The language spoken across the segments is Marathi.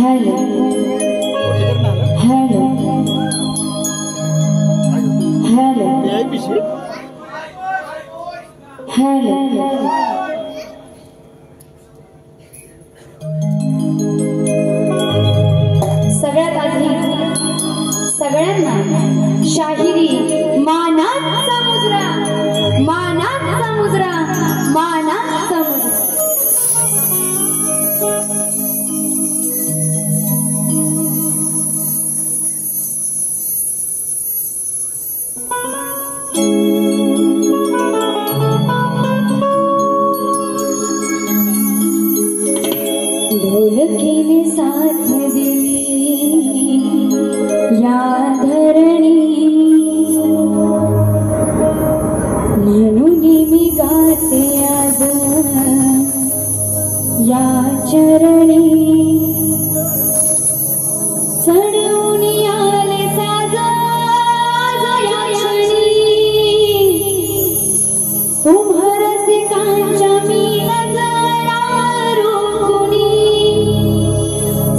हेलो हेलो हेलो हेलो सगळ्यात आधी सगळ्यांना शाहिरी मानाचा मुजरा मानाचा मुजरा मानाचा मुजरा। ढोलकीने साथ दिली या धरणी म्हणून मी गाते आज या चरणी चढून आले साज या क्षणी तुम्हा रसिकांच्या मी नजरा रोखुनी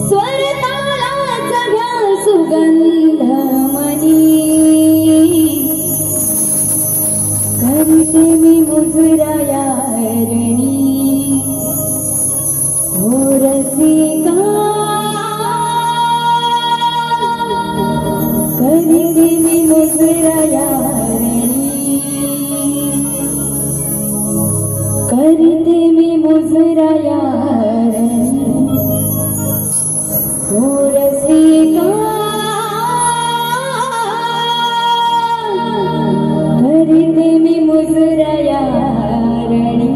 स्वर तालाचा घ्या सुगंध मनी करते मी मुजरा या रणी हो रसिका करते मी मुजरा या रणी करते मी मुजरा या रणी हो रसिका करते मी मुजरा या रणी।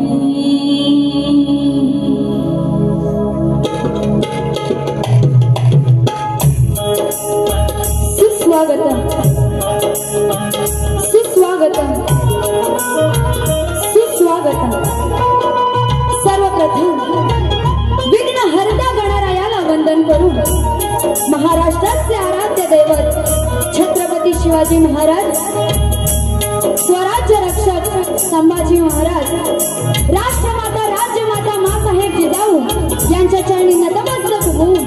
सुस्वागतम सुस्वागतम सुस्वागतम। सर्वप्रथम विघ्न हरता गणरायाला वंदन करून महाराष्ट्राचे आराध्य दैवत छत्रपती शिवाजी महाराज, स्वराज्य रक्षक संभाजी महाराज, राष्ट्रमाता राज्यमाता माँसाहेब जिजाऊ यांच्या चरणी नतमस्तक होऊन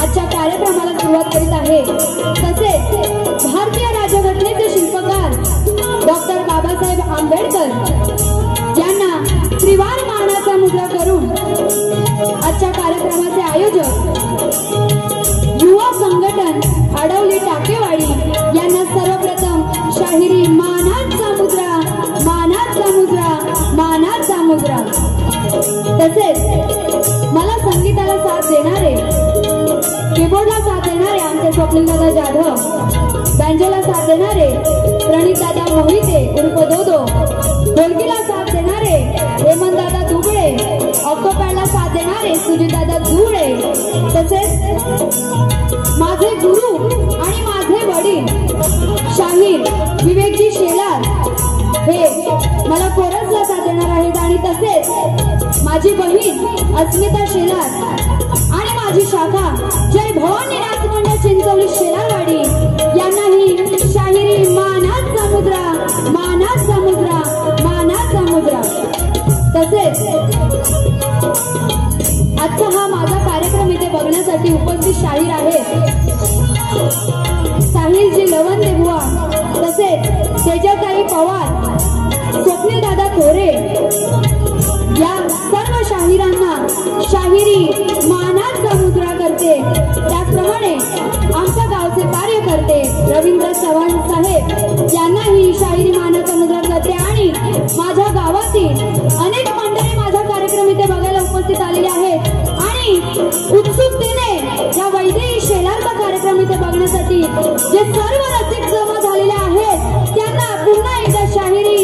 आजच्या कार्यक्रमाला सुरुवात करीत आहे। तसेच भारतीय राज्यघटनेचे शिल्पकार डॉक्टर बाबासाहेब आंबेडकर यांना त्रिवार मानाचा मुजरा करून आजच्या कार्यक्रमाचे आयोजक युवा संघटन आडवली टाकेवाडी यांना सर्वप्रथम शाहिरी मानाचा मुजरा मानाचा मुजरा मानाचा मुजरा। तसेच मला संगीताला साथ देणारे, कीबोर्डला साथ देणारे आमचे स्वप्नीलदादा जाधव, बँजोला साथ देणारे प्रणितदादा मोहिते उर्फ दोदो, ढोलकीला साथ देणारे हेमंतदादा दुबळे, ऑक्टोपॅडला साथ देणारे सुजितदादा दुबळे, तसेच माझे गुरु आणि माझे वडील शाहीर विवेकजी शेलार हे मला कोरसला साथ देणार आहेत। आणि तसेच माझी बहीण अस्मिता शेलार आणि माझी शाखा जय भवानी नाथमंडळ चिंचवली शेलारवाडी यांनाही शाहिरी मानाचा मुजरा मानाचा मुजरा मानाचा मुजरा। तसेच आजचा हा माझा कार्यक्रम इथे बघण्यासाठी उपस्थित शाहीर आहेत साहिलजी लवंदे बुवा, तसेच तेजताई पवार, स्वप्नीलदादा थोरे या सर्व शाहिरांना शाहिरी मानाचा मुजरा करते। त्याचप्रमाणे आमच्या गावचे कार्यकर्ते रवींद्र चव्हाण साहेब यांनाही शाहिरी मानाचा मुजरा करते। आणि माझ्या गावातील अनेक मंडळी माझा कार्यक्रम इथे बघायला उपस्थित आलेले आहेत आणि उत्सुकतेने या वैदेही शेलारचा कार्यक्रम इथे बघण्यासाठी जे सर्व रसिक जमा झालेले आहेत त्यांना पुन्हा एकदा शाहिरी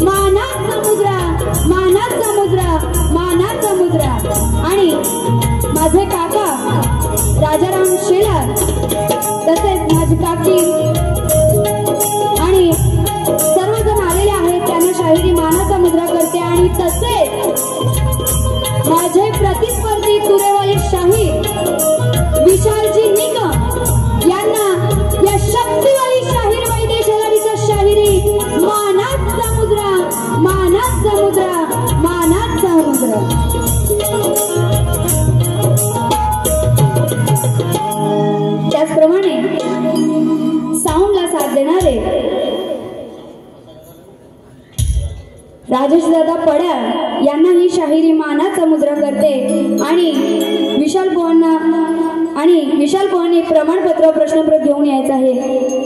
मानाचा मुजरा मानाचा मुजरा मानाचा मुजरा। आणि माझे काका राजाराम शेलार, तसेच माझी काकी आणि सर्वजण आलेले आहेत त्यांना शाहिरी मानाचा मुजरा करते। आणि तसेच माझे प्रतिस्पर्धी तुरेवाले शाहीर विशालजी निकम यांना या शक्तिवाली शाहीर वैद्य शेलारीचा शाहिरी मानाचा मुजरा मानाचा मुजरा मानाचा मुजरा। आणि विशाल पोहांनी प्रमाणपत्र प्रश्नपत्र घेऊन यायचं आहे।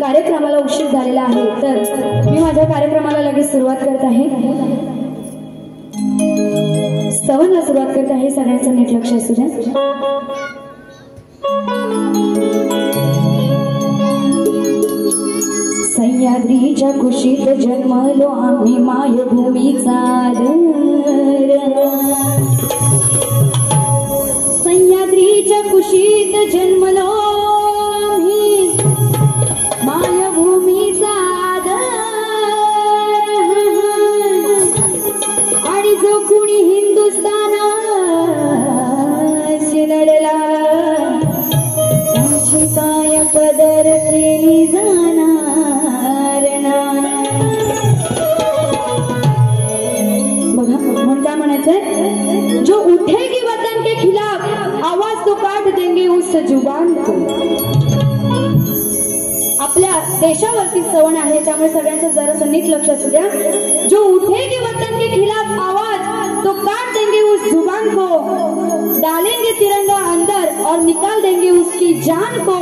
कार्यक्रमाला उशीर झालेला आहे, तर मी माझ्या कार्यक्रमाला लगेच सुरुवात करत आहे। स्तवनला सुरुवात करत आहे। सगळ्यांचं नीट लक्ष असू द्या। सह्याद्रीच्या कुशीत जन्मलो आम्ही मायभूमीचा आदर। सह्याद्रीच्या कुशीत जन्मलो आम्ही मायभूमीचा आदर। आणि जो कुणी हिंदुस्थानाशी लढला त्यांची काय पदर केली जाणार नाही। बघा म्हणून काय म्हणायचंय, जो उठेगी वतन के खिलाफ आवाज तो काट देंगे उस जुबान को। आपल्या देशावरती स्तवन आहे, त्यामुळे सगळ्यांचं जरासं नीट लक्ष असू द्या। जो उठेगी वतन के खिलाफ आवाज तो काट देंगे उस जुबान को, डालेंगे तिरंगा अंदर और निकाल देंगे उसकी जान को।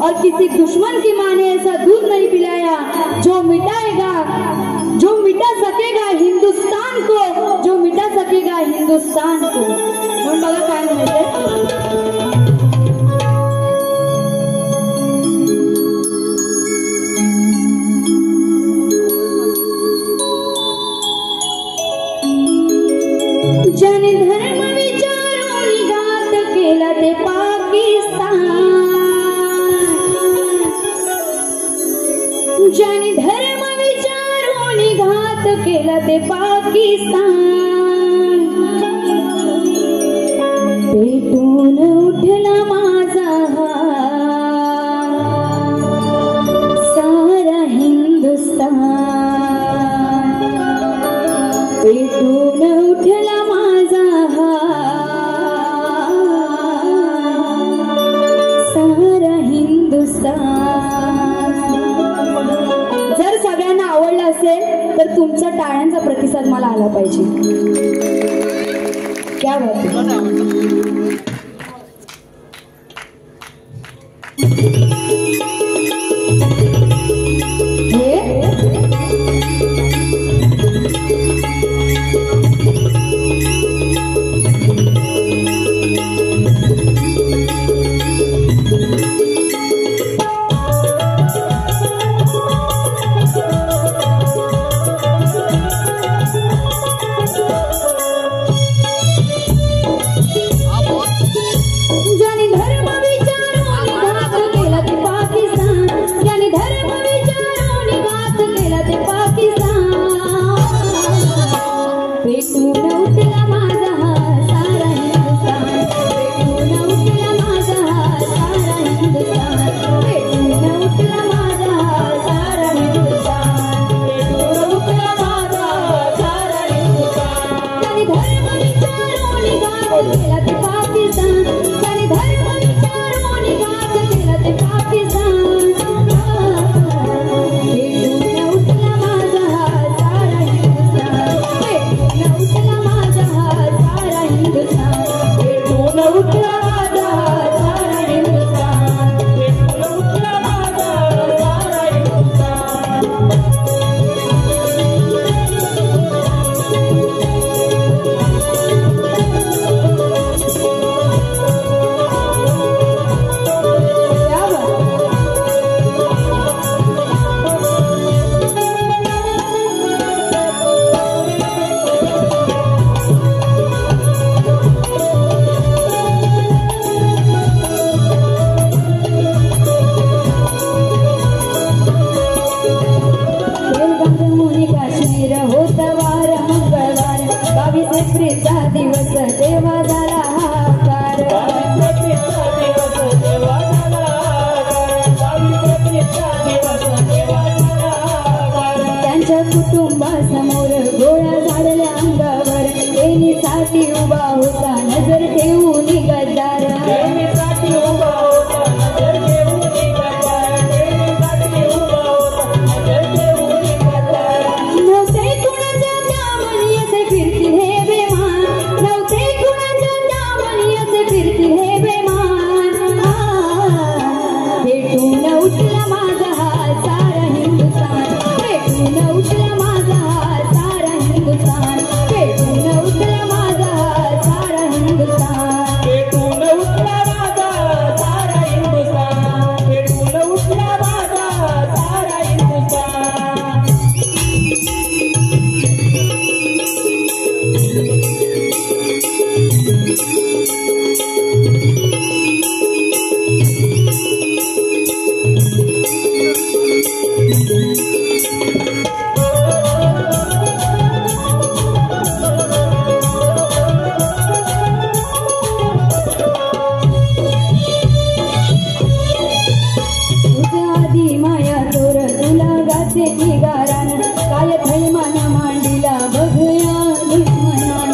और किसी दुश्मन की माँ ने ऐसा दूध नहीं पिलाया जो मिटा सकेगा हिंदुस्तान को, जो मिटा सकेगा हिंदुस्तान को। म्हणून बघा काय म्हणायचंय, ज्याने धर्म विचारून घात केला ते पाकिस्तान। ज्याने धर्म विचारून घात केला ते पाकिस्तान। पेटून उठला माझा सारा हिंदुस्तान। पेटून उठला सारा हिंदुस्तान। जर सगळ्यांना आवडलं असेल तर तुमचा टाळ्यांचा प्रतिसाद मला आला पाहिजे। क्या बात देवीसाठी उभा होता नजर ठेवून गद्दार देवीसाठी उभा होता नजर ठेवून गद्दार देवीसाठी उभा होता नजर ठेवून गद्दार नव्हते कुणाच्या त्यामणी असे फिरतील हे बेमान नव्हते कुणाच्या त्यामणी असे फिरतील हे बेमान भेटून उठला माझा हा सारा हिंदुस्थान भेटून उठला माझा हा सारा हिंदुस्थान भेटून उठला माझा हा सारा हिंदुस्थान पेटून उठला माझा सारा हिंदुस्थान पेटून उठला माझा सारा हिंदुस्थान आधी माया तोर तुला गाते की गारान काय थैमान मांडीला बघया दुश्मनान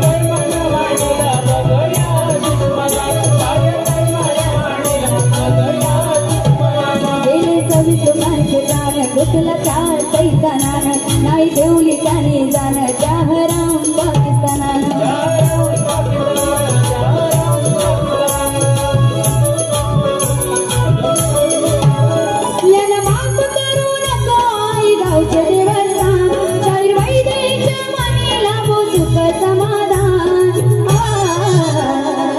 काय मन वाढीला बघया दुश्मनान काय मन वाढीला बघया दुश्मनान गेले 26 मार्च प्राण गुतला चार सैतानान नाही ठेवली त्याने जाण त्या हराम पाकिस्तानान याला माफ करू नको आई गावचे देवस्थान शाहीर वैद्यच्या मानेला सुख समाधान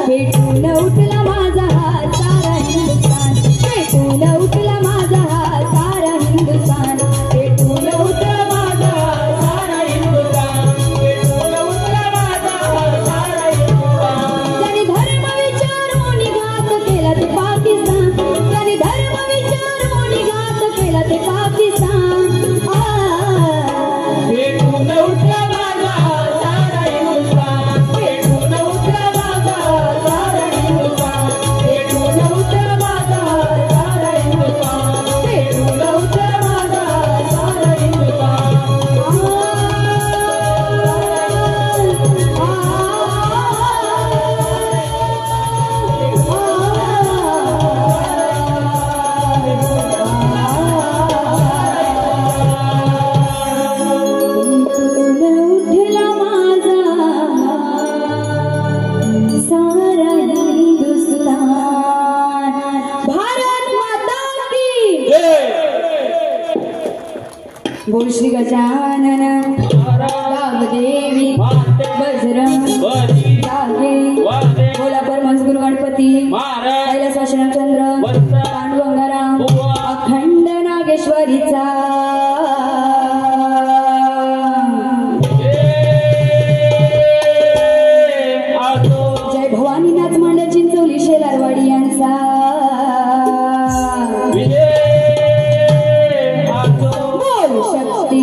भेटून उठला माझा हा सारा हिंदुस्थान भेटून उठला माझा हा सारा हिंदुस्थान भेटून उठला माझा सारा हिंदुस्थान पेटून उठला माझा सारा हिंदुस्थान त्याने धर्म विचारून घात केला ते पाकिस्तान त्याने धर्म विचारून घात केला ते पाकिस्तान पेटून उठला माझा सारा हिंदुस्थान पेटून उठला माझा सारा हिंदुस्थान पेटून उठला माझा सारा हिंदुस्थान पेटून उठला माझा सारा हिंदुस्थान उठला माझा सारा हिंदुस्थान भारत माता की बोल श्री गजानन वामदेवी बजरंग जागे बोला परमहंस गुरु गणपती कैलास वासनचंद्र पांडुरंगाराम अखंड नागेश्वरीचा जय भवानीनाथ मांडल चिंचोली शेलारवाडी यांचा बोल शक्ती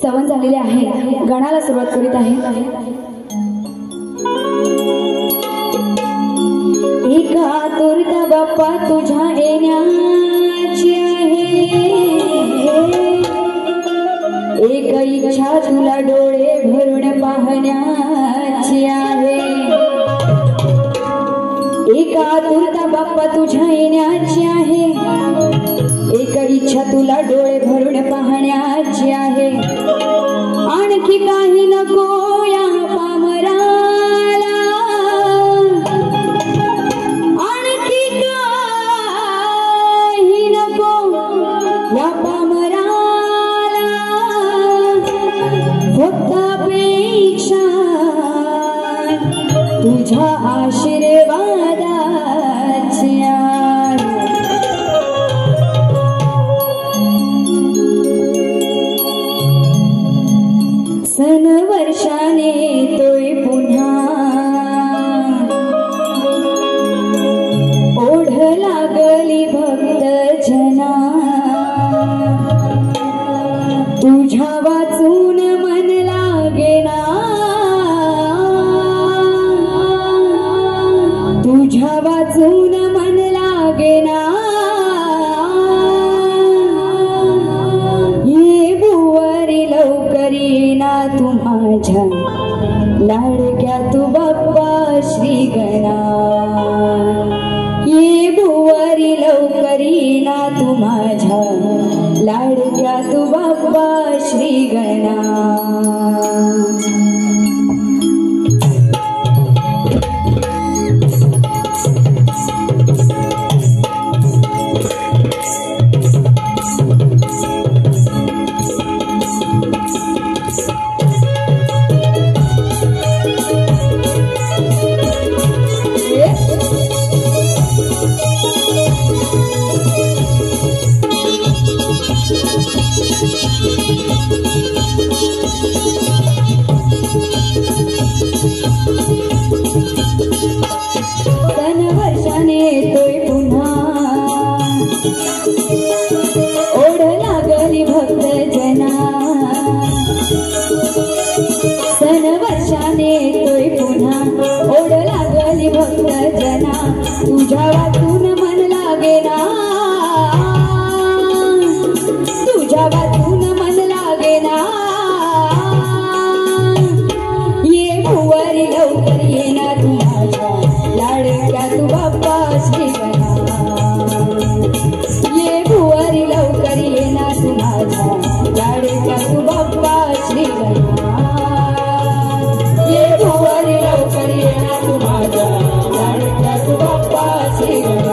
स्तवन झालेले आहे. गाण्याला सुरुवात करीत आहे. एक आतुरता बाप्पा तुझ्या येण्याची आहे, एक इच्छा तुला डोळे भरून पाहण्याची आहे. एक आतुरता बाप्पा तुझ्या येण्याची आहे, एक इच्छा तुला डोळे भरून पाहण्याची आहे. आणखी काही नको या पामराला, आणखी काही नको या पामराला, फक्त अपेक्षा तुझ्या आशीर्वादाची आहे. सन वर्षाने येतोय पुन्हा, ओढ लागली भक्त जना, तुझ्या वाचून मन लागेना, तुझ्या वाचून मन लागेना. ये बुवारी लवकर येना तू माझ्या लाडक्या तू बाप्पा श्री गणा. ये बुवारी लवकर येना तू माझ्या लाडक्या तू बाप्पा श्री गणा. तुझ्या वाचून मन लागेना, तुझ्या वाचून मन लागेना. ये बुवारी लवकर येना तू माझ्या लाडक्या तू बाप्पा श्री गणा. ये बुवारी लवकर येना तू माझ्या लाडक्या तू बाप्पा श्री गणा. ये बुवारी लवकर येना तू माझ्या लाडक्या तू बाप्पा श्री गणा.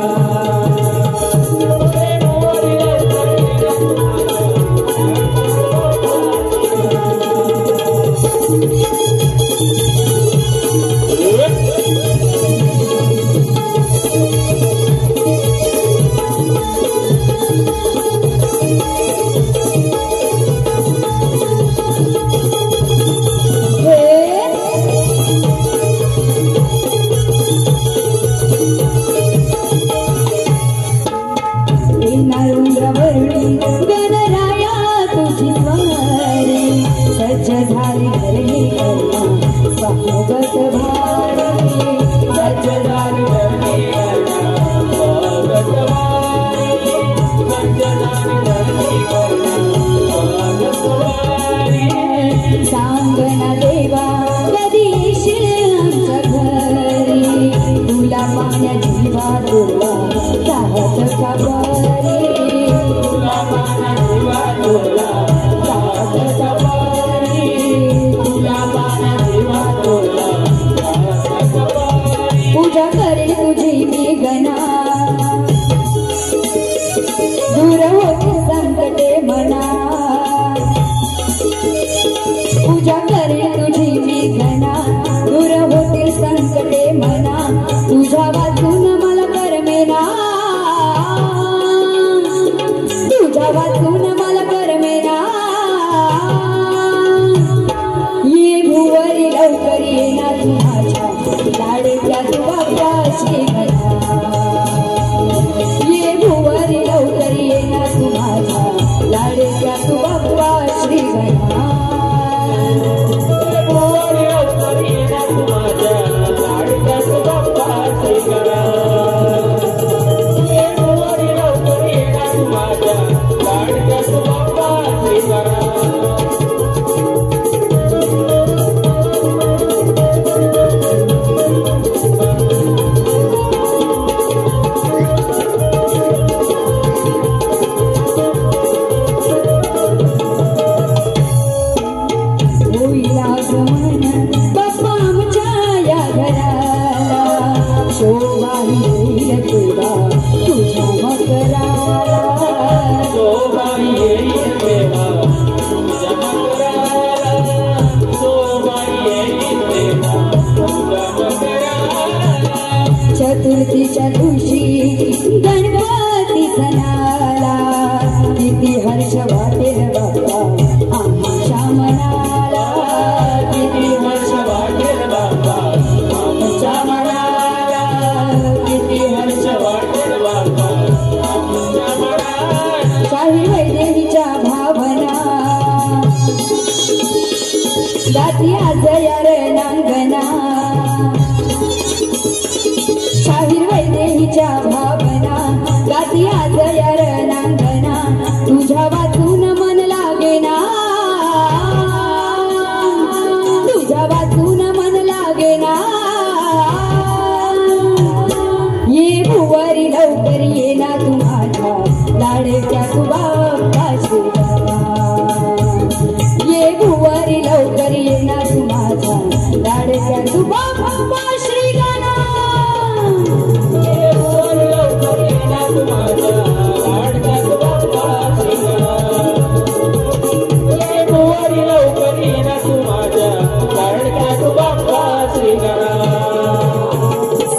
गणराया तुझी स्वारी सज्ज झाली धरणी करुणा स्वागत भारी. सज्ज झाली धरणी करुणा स्वागत भारी. सज्ज झाली धरणी करुणा स्वागत भारी. सांग ना देवा कधी येशील आमच्या घरी, तुला पाण्या जीवा तुला चाहत का बरी. पूजा करेल तुझी मी गणा, दूर होते संकटे मना. पूजा करेल तुझी मी गणा, दूर होते संकटे मना. तुझ्या वाचून मला करमेना, तुझ्या वाचून मला करमेना. ये भुवरी लवकर येना तू माझ्या लाडक्या तू बाप्पा श्री गणा. ये भुवरी लवकर येना तू माझ्या लाडक्या तू बाप्पा श्री गणा. गाती आज यार नांगणा शाहीर वैदेहीच्या भावना गाती आज यार नांगणा तुझ्या वाचून मन लागेना तुझ्या वाचून मन लागेना ये भुवारी लवकर ये ना तू माझ्या लाडक्या तू बाप्पाची ये भुवारी लवकर ये ना तू माझ्या लाडक्या तू बाप्पा श्री गणा ये भुवारी लवकर ये ना तू माझ्या लाडक्या तू बाप्पा श्री गणा ये भुवारी लवकर ये ना तू माझ्या लाडक्या तू बाप्पा श्री गणा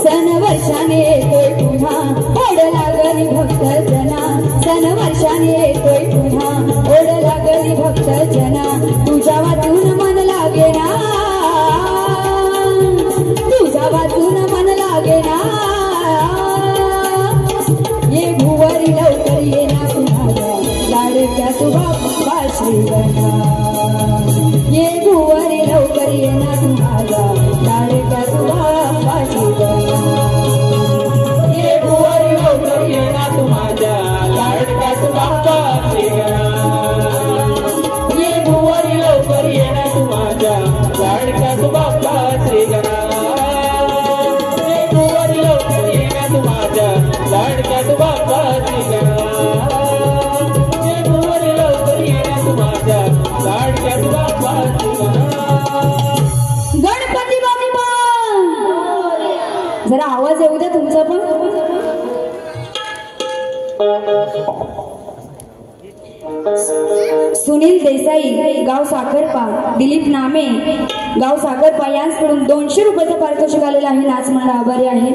सन वर्षाने येतोय पुन्हा ओढ लागली भक्त जना सन वर्षाने येतोय पुन्हा ओढ लागली भक्त जना तुझ्या वाचून मन लागेना तुझ्या वाचून मन लागेना ये भुवारी लवकर ये ना तू माझ्या लाडक्या तू बाप्पा श्री गणा ये भुवारी लवकर ये ना तू माझ्या लाडक्या तू बाप्पा श्री गणा ये भुवारी लवकर ये ना तू माझ्या लाडक्या तू बाप्पा श्री गणा ये भुवारी लवकर ये ना तू माझ्या लाडक्या तू बाप्पा श्री गणा ये भुवारी लवकर ये ना तू माझ्या लाडक्या तू बाप्पा श्री गणा ये भुवारी लवकर ये ना तू माझ्या लाडक्या तू बाप्पा श्री गणा गणपती बाप्पा जरा आवाज येऊ द्या तुमचा पण सुनील देसाई गाव साखरपा दिलीप नामे गाव साखरपा यांच्याकडून 200 रुपयाचा पारितोषिक आलेला आहे नाच मंडळ आभारी आहे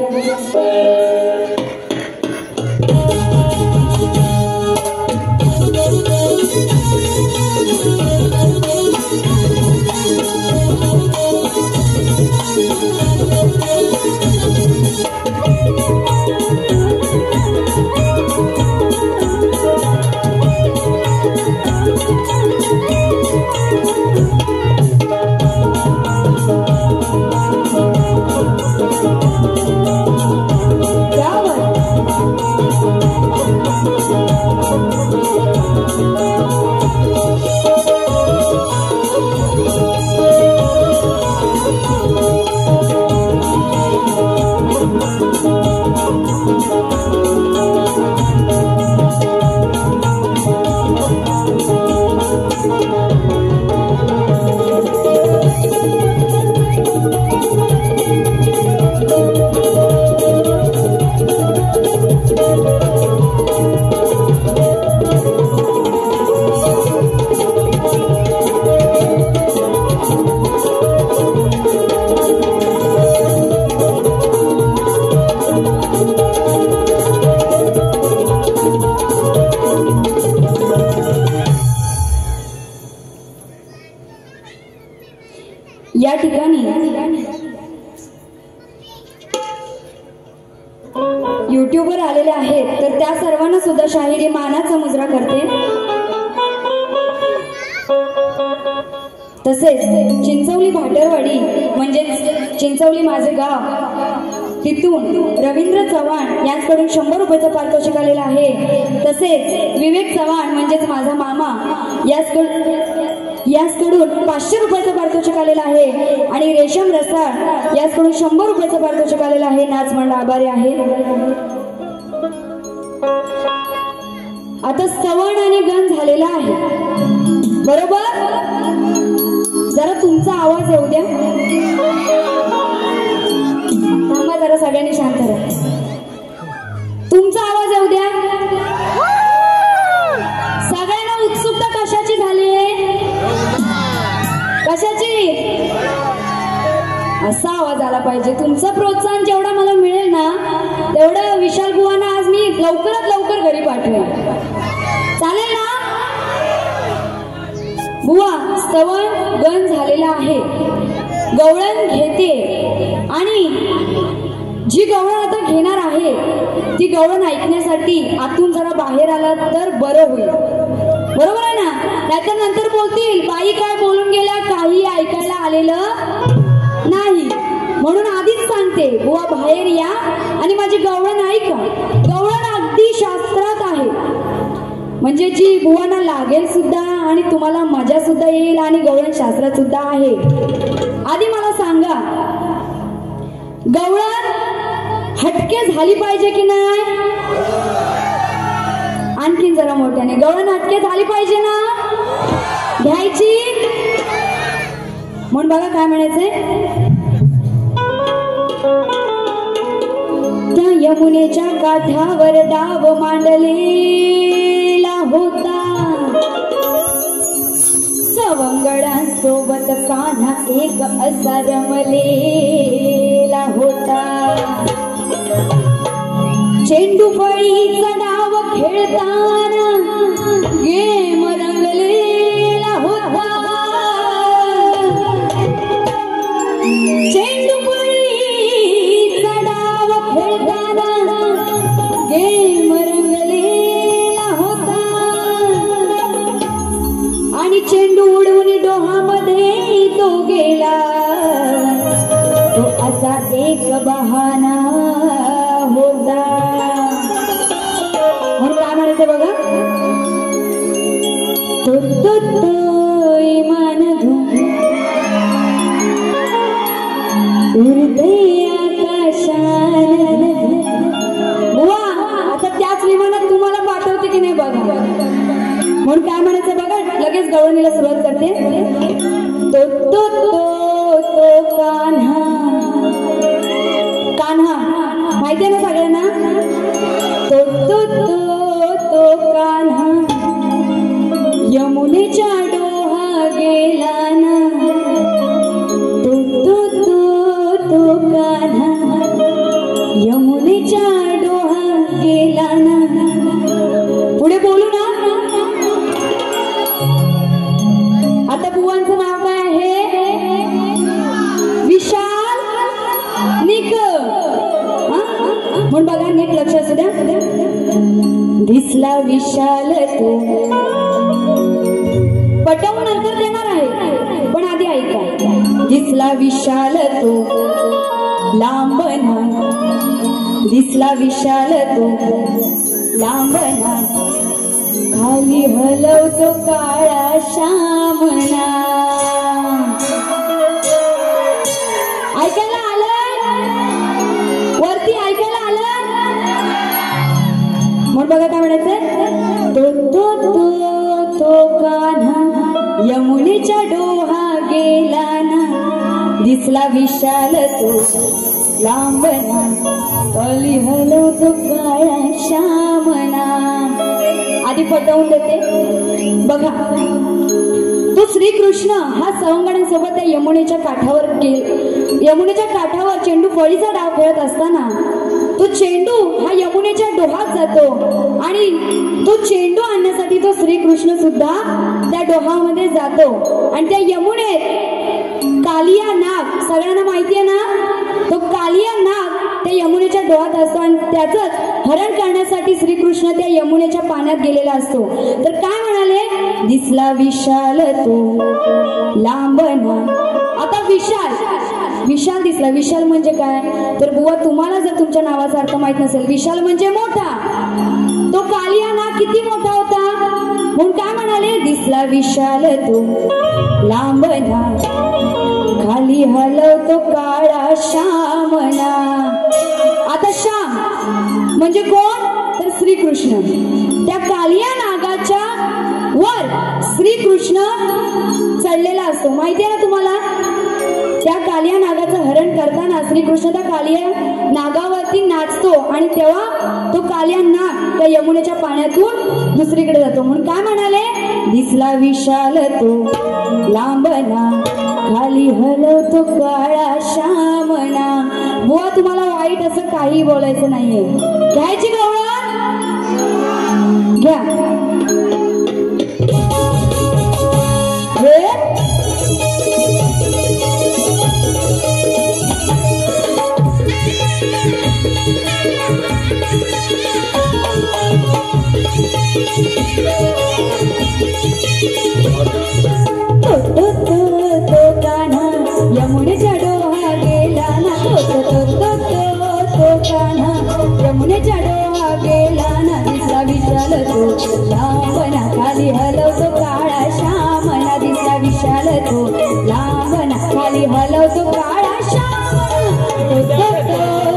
या ठिकाणी युट्यूबवर आलेले आहेत तर त्या सर्वांना सुद्धा शाहिरी मानाचा मुजरा करते तसेच चिंचवली भाटरवाडी म्हणजेच चिंचवली माझे गाव तिथून रवींद्र चव्हाण यांच्याकडून 100 रुपयाचा पारितोषिक आलेला आहे तसेच विवेक चव्हाण म्हणजेच माझा मामा याचकडून 500 रुपयाचा पारितोषिक आलेला आहे आणि रेशम रसाळ याचकडून 100 रुपयाचा पारितोषिक आलेला आहे नाच मंडळ आभारी आहे आता सवण आणि गण झालेला आहे बरोबर जरा तुमचा आवाज येऊ द्या थांबा जरा सगळ्यांनी शांत राहा तुमचा आवाज येऊ द्या सगळ्यांना उत्सुकता कशाची झाली कशाची असा आवाज आला पाहिजे तुमचं प्रोत्साहन जेवढा मला मिळेल ना तेवढं विशाल बुवांना आज मी लवकरात लवकर घरी पाठवेन चालेल ना बुवा स्तवन गण झालेला आहे गवळण घेते आणि जी गवळण आता घेणार आहे ती गवळण ऐकण्यासाठी आतून जरा बाहेर आला तर बरं होईल बरोबर आहे ना नाहीतर नंतर बोलतील बाई काय बोलून गेल्या काही ऐकायला आलेलं नाही. म्हणून आधीच सांगते, बुवा बाहेर या आणि माझी गवळण ऐका. गवळण अगदी शास्त्रात आहे, म्हणजे जी बुवांना लागेल सुद्धा आणि तुम्हाला मजा सुद्धा येईल आणि गवळण शास्त्रात सुद्धा आहे. आधी मला सांगा, गवळण हटके झाली पाहिजे की नाही? आणखीन जरा मोठ्याने, गवळण हटके झाली पाहिजे ना? घ्यायची. म्हणून बघा काय म्हणायचंय, त्या यमुनेच्या काठावर दाव मांडलेला होता, सवंगडांसोबत कान्हा एक असा रमलेला होता. चेंडू फळीचा डाव खेळताना गेम रंगलेला होता. चेंडू फळीचा डाव खेळताना गेम रंगलेला होता. आणि चेंडू उडवून डोहामध्ये तो गेला, तो असा एक बहाना होता. म्हणून काय म्हणायचं बघा, तो तो तो इमान उडते आकाशात. बुवा आता त्याच विमानात तुम्हाला पाठवते की नाही बघा. म्हणून काय म्हणायचं बघा, लगेच गवळणीला सुरुवात करते. तो तो तो तो कान्हा. कान्हा माहिती आहे ना सगळ्यांना? तो तो तो तो कान्हा यमुनेच्या डोहा गेला ना. तो तो तो तो कान्हा यमुनेच्या डोहा गेला ना. पुढे बोलू ना. आता बुवांचं नाव काय आहे? विशाल निक. म्हणून बघा नीट लक्ष असू द्या. दिसला विशाल तो, पटवून नंतर देणार आहे पण आधी ऐका. दिसला विशाल तो लांबना, दिसला विशाल तो लांबना, खाली हलवतो काळा श्यामना. ऐकायला आलं? वरती ऐकायला आलं? म्हणून बघा काय म्हणायचंय, तो तो तो तो कान्हा यमुनेच्या डोहा गेला ना. दिसला विशाल तो लांबना, खाली हलवतो काळा श्यामना. आधी पटवून देते बघा. तो श्रीकृष्ण हा सवंगड्यांसोबत त्या यमुनेच्या काठावर चेंडू फळीचा डाव खेळत असताना तो चेंडू हा यमुनेच्या डोहात जातो आणि तो चेंडू आणण्यासाठी तो श्रीकृष्ण सुद्धा त्या डोहामध्ये जातो. आणि त्या यमुनेत कालिया नाग, सगळ्यांना माहिती आहे ना, तो कालिया नाग त्या यमुनेच्या डोहात असतो आणि त्याचंच हरण करण्यासाठी श्रीकृष्ण त्या यमुनेच्या पाण्यात गेलेला असतो. तर काय म्हणाले, दिसला विशाल तो लांबना. आता विशाल विशाल दिसला. विशाल म्हणजे काय, तर बुवा तुम्हाला जर तुमच्या नावाचा अर्थ माहित नसेल, विशाल म्हणजे मोठा. तो कालिया नाग किती मोठा होता, म्हणून काय म्हणाले, दिसला विशाल तो लांबना, खाली हलवतो काळा श्यामना. आता श्याम म्हणजे कोण, तर श्रीकृष्ण. त्या कालिया नागाच्या वर श्रीकृष्ण चढलेला असतो, माहिती आहे ना तुम्हाला. त्या कालिया नागाचं हरण करताना श्रीकृष्ण त्या कालिया नागावरती नाचतो आणि तेव्हा तो कालिया नाग त्या यमुनेच्या पाण्यातून दुसरीकडे जातो. म्हणून काय म्हणाले, दिसला विशाल तो लांबना, खाली हलवतो काळा श्यामना. बुवा तुम्हाला वाईट असं काही बोलायचं नाहीये. घ्यायची गवळण घ्या. तो कान्हा विशाल तो लांबना खाली हलवतो काळा श्यामना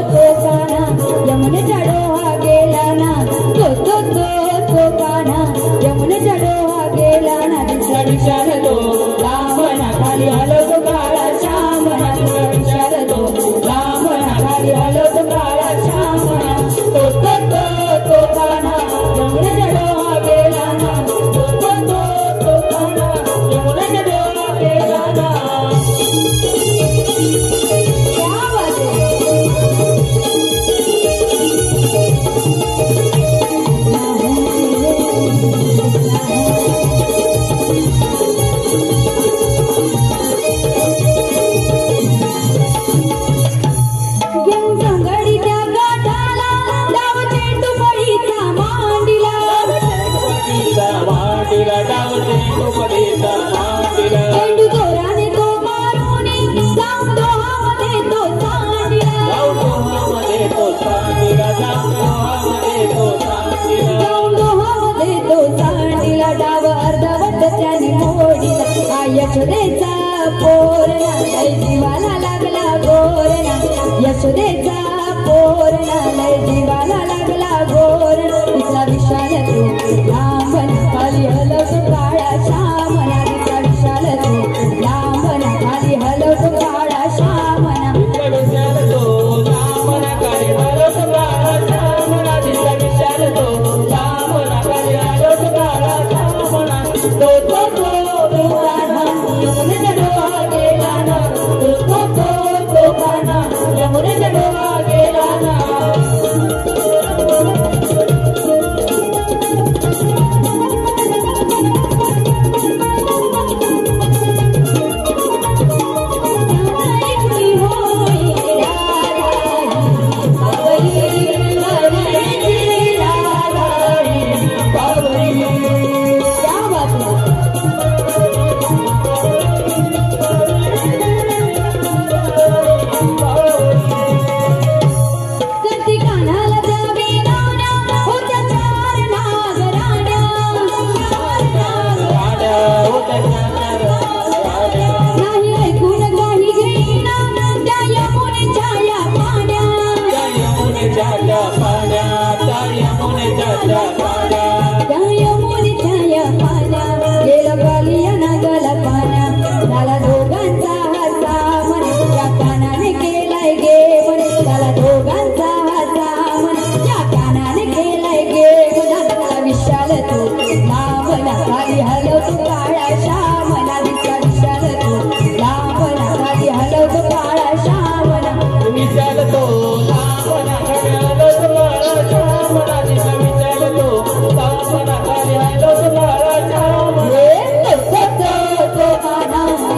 तो काना यमुनेचा डोहा गेला ना तो काना यमुनेचा डोहा गेला ना दिसला विशाल तो लांबना खाली हलवतो काळा श्यामना विशाल तो लांबना खाली हलवतो काळा श्यामना तो काना यमुनेचा डोहा गेला ना तो काना यमुनेचा डोहा गेला ना यशोदेचा पोरणा लय जीवाला लागला गोरणा यशोदेचा पोरणा लय जीवाला लागला गोरणा दिसला विशाल तो लांबना खाली हलवतो काळा श्यामना दिसला विशाल तो लांबना खाली हलवतो काळा श्यामना विशाल तो लांबना खाली हलवतो काळा श्यामना दिसला विशाल तो लांबना खाली हलवतो काळा श्यामना तो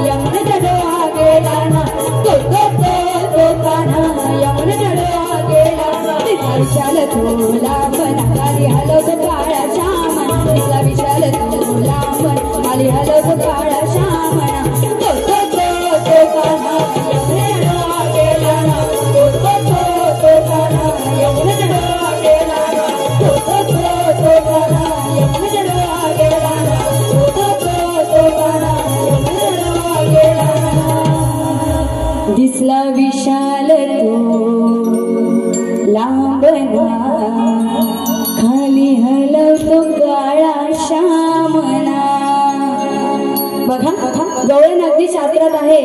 यमुनेचा डोहा गेला ना तो काना यमुनेचा डोहा गेला ना विशाल तो लांबना खाली हलवतो काळा श्यामना दिसला विशाल तो लांबना खाली हलवतो काळा श्यामना तो काना यमुनेचा डोहा गेला ना तो काना यमुनेचा डोहा गेला ना तो काना यमुनेचा डोहा गेला ना तो काना यमुनेचा डोहा गेला ना दिसला विशाल तो लांबना खाली हलवतो काळा श्यामना बघा गवळण अगदी शास्त्रात आहे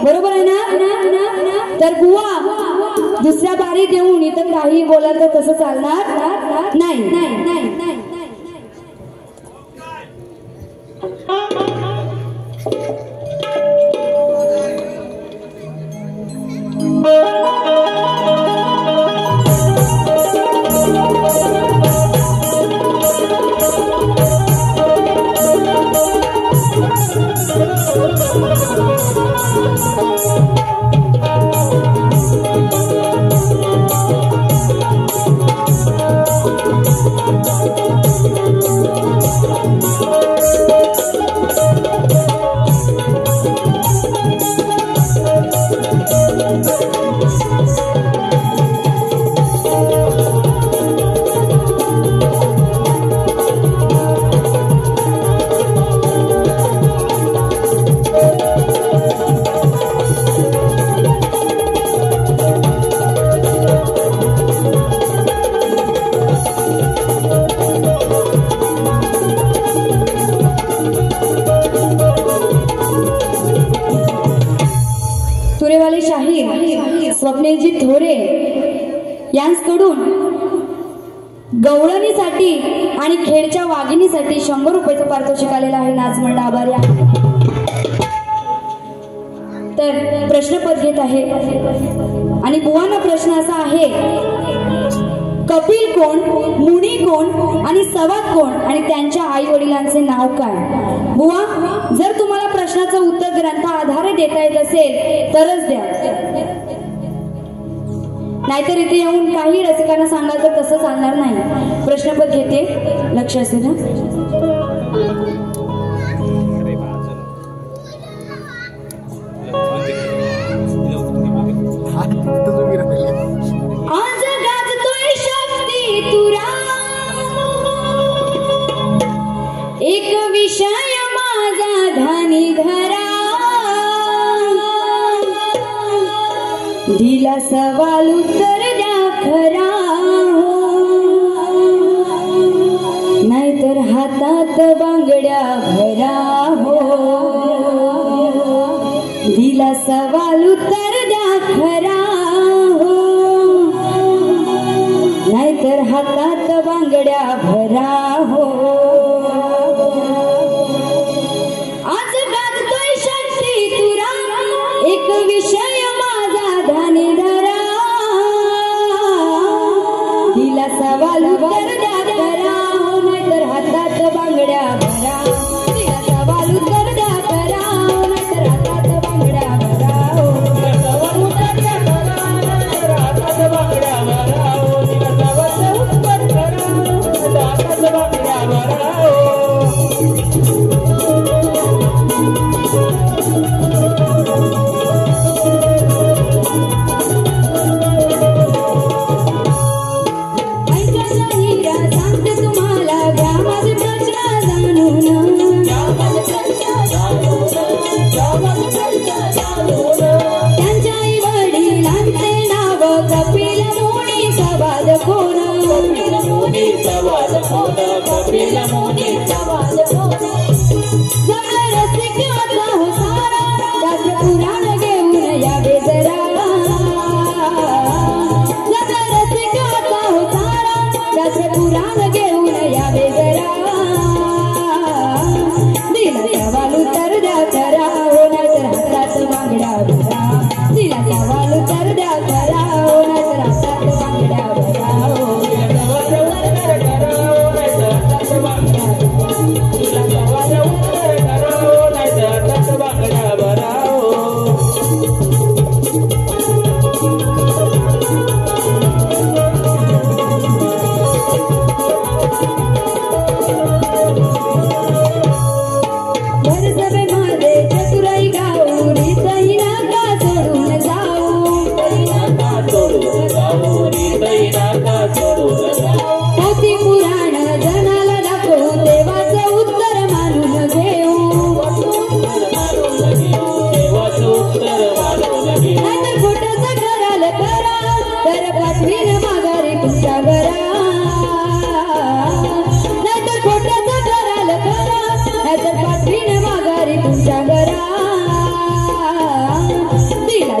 बरोबर आहे ना तर बुवा दुसऱ्या बारी देऊन इतर काही बोलाल तर तसं चालणार नाही तुरेवाले शाहीर स्वप्नीलजी थोरे यांकडून गवळणीसाठी आणि खेळच्या वाघिणीसाठी 100 रुपयाचं पारितोषिक आलेलं आहे. नाच मंडळ आभारी आहे. तर प्रश्नपद घेत आहे आणि बुवांना प्रश्न असा आहे, कपिल कोण, मुनी कोण आणि सवाद कोण आणि त्यांच्या आई वडिलांचे नाव काय? बुवा, जर तुम्हाला प्रश्नाचं उत्तर ग्रंथा आधारे देता येत असेल तरच द्या, नाहीतर इथे येऊन काही रसिकांना सांगाल तर तसं चालणार नाही. प्रश्नपद घेते, लक्ष असेल ना. आज गाजतोय शक्ती तुरा, एक विषय माझा धानी धरा, दिला सवाल उत्तर द्या खरा, नाहीतर हातात बांगड्या भरा हो. दिला सवाल उत्तर द्या खरा हो, नाहीतर हातात बांगड्या भरा हो. आज गाजतोय शक्ती तुरा, एक विषय माझा धानी धरा, दिला सवाल उत्तर द्या खरा हो, नाहीतर हातात बांगड्या भरा. दिला सवाल उत्तर द्या खरा हो, नाहीतर हातात बांगड्या भरा हो.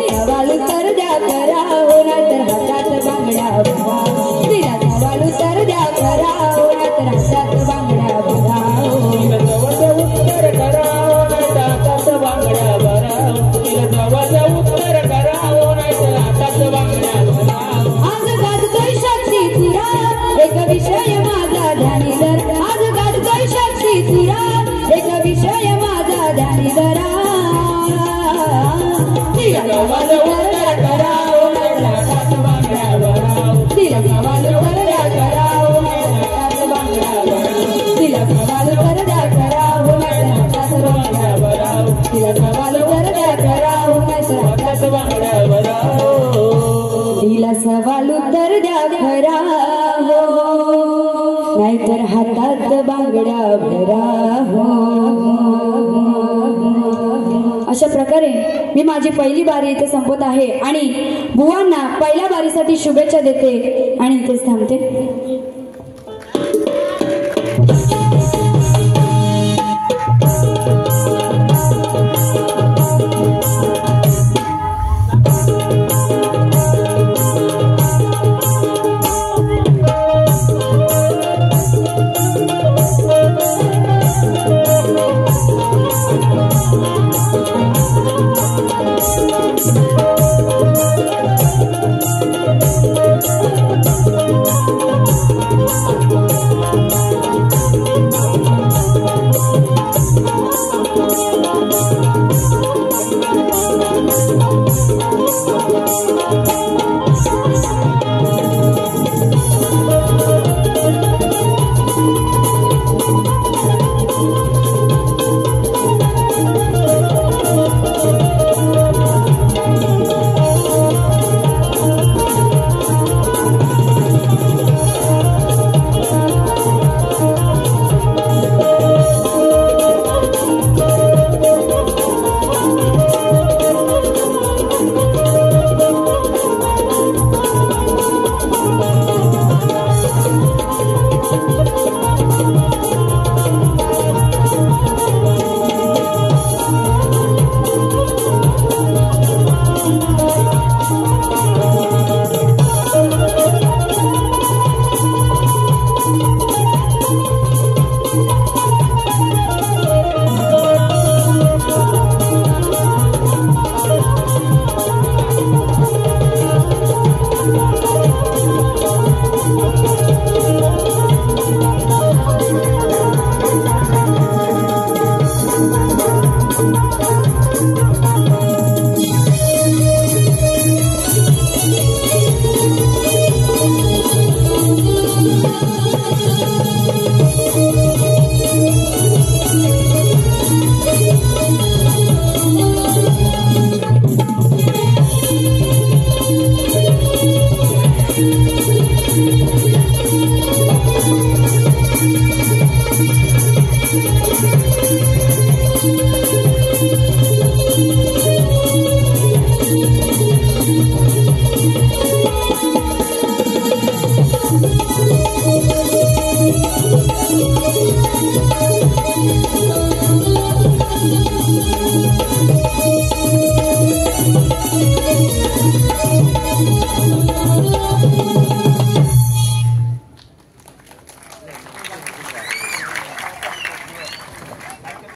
सवाल उत्तर द्या खरा, नाहीतर हातात बांगड्या भरा हो. दिला सवाल उत्तर करा, नाहीतर हातात बांगड्या भरा हो. दिला सवाल उत्तर द्या खरा हो, नाहीतर हातात बांगड्या भरा हो. अशा प्रकारे मी माझी पहिली बारी इथे संपत आहे आणि बुवांना पहिल्या बारीसाठी शुभेच्छा देते आणि इथेच थांबते.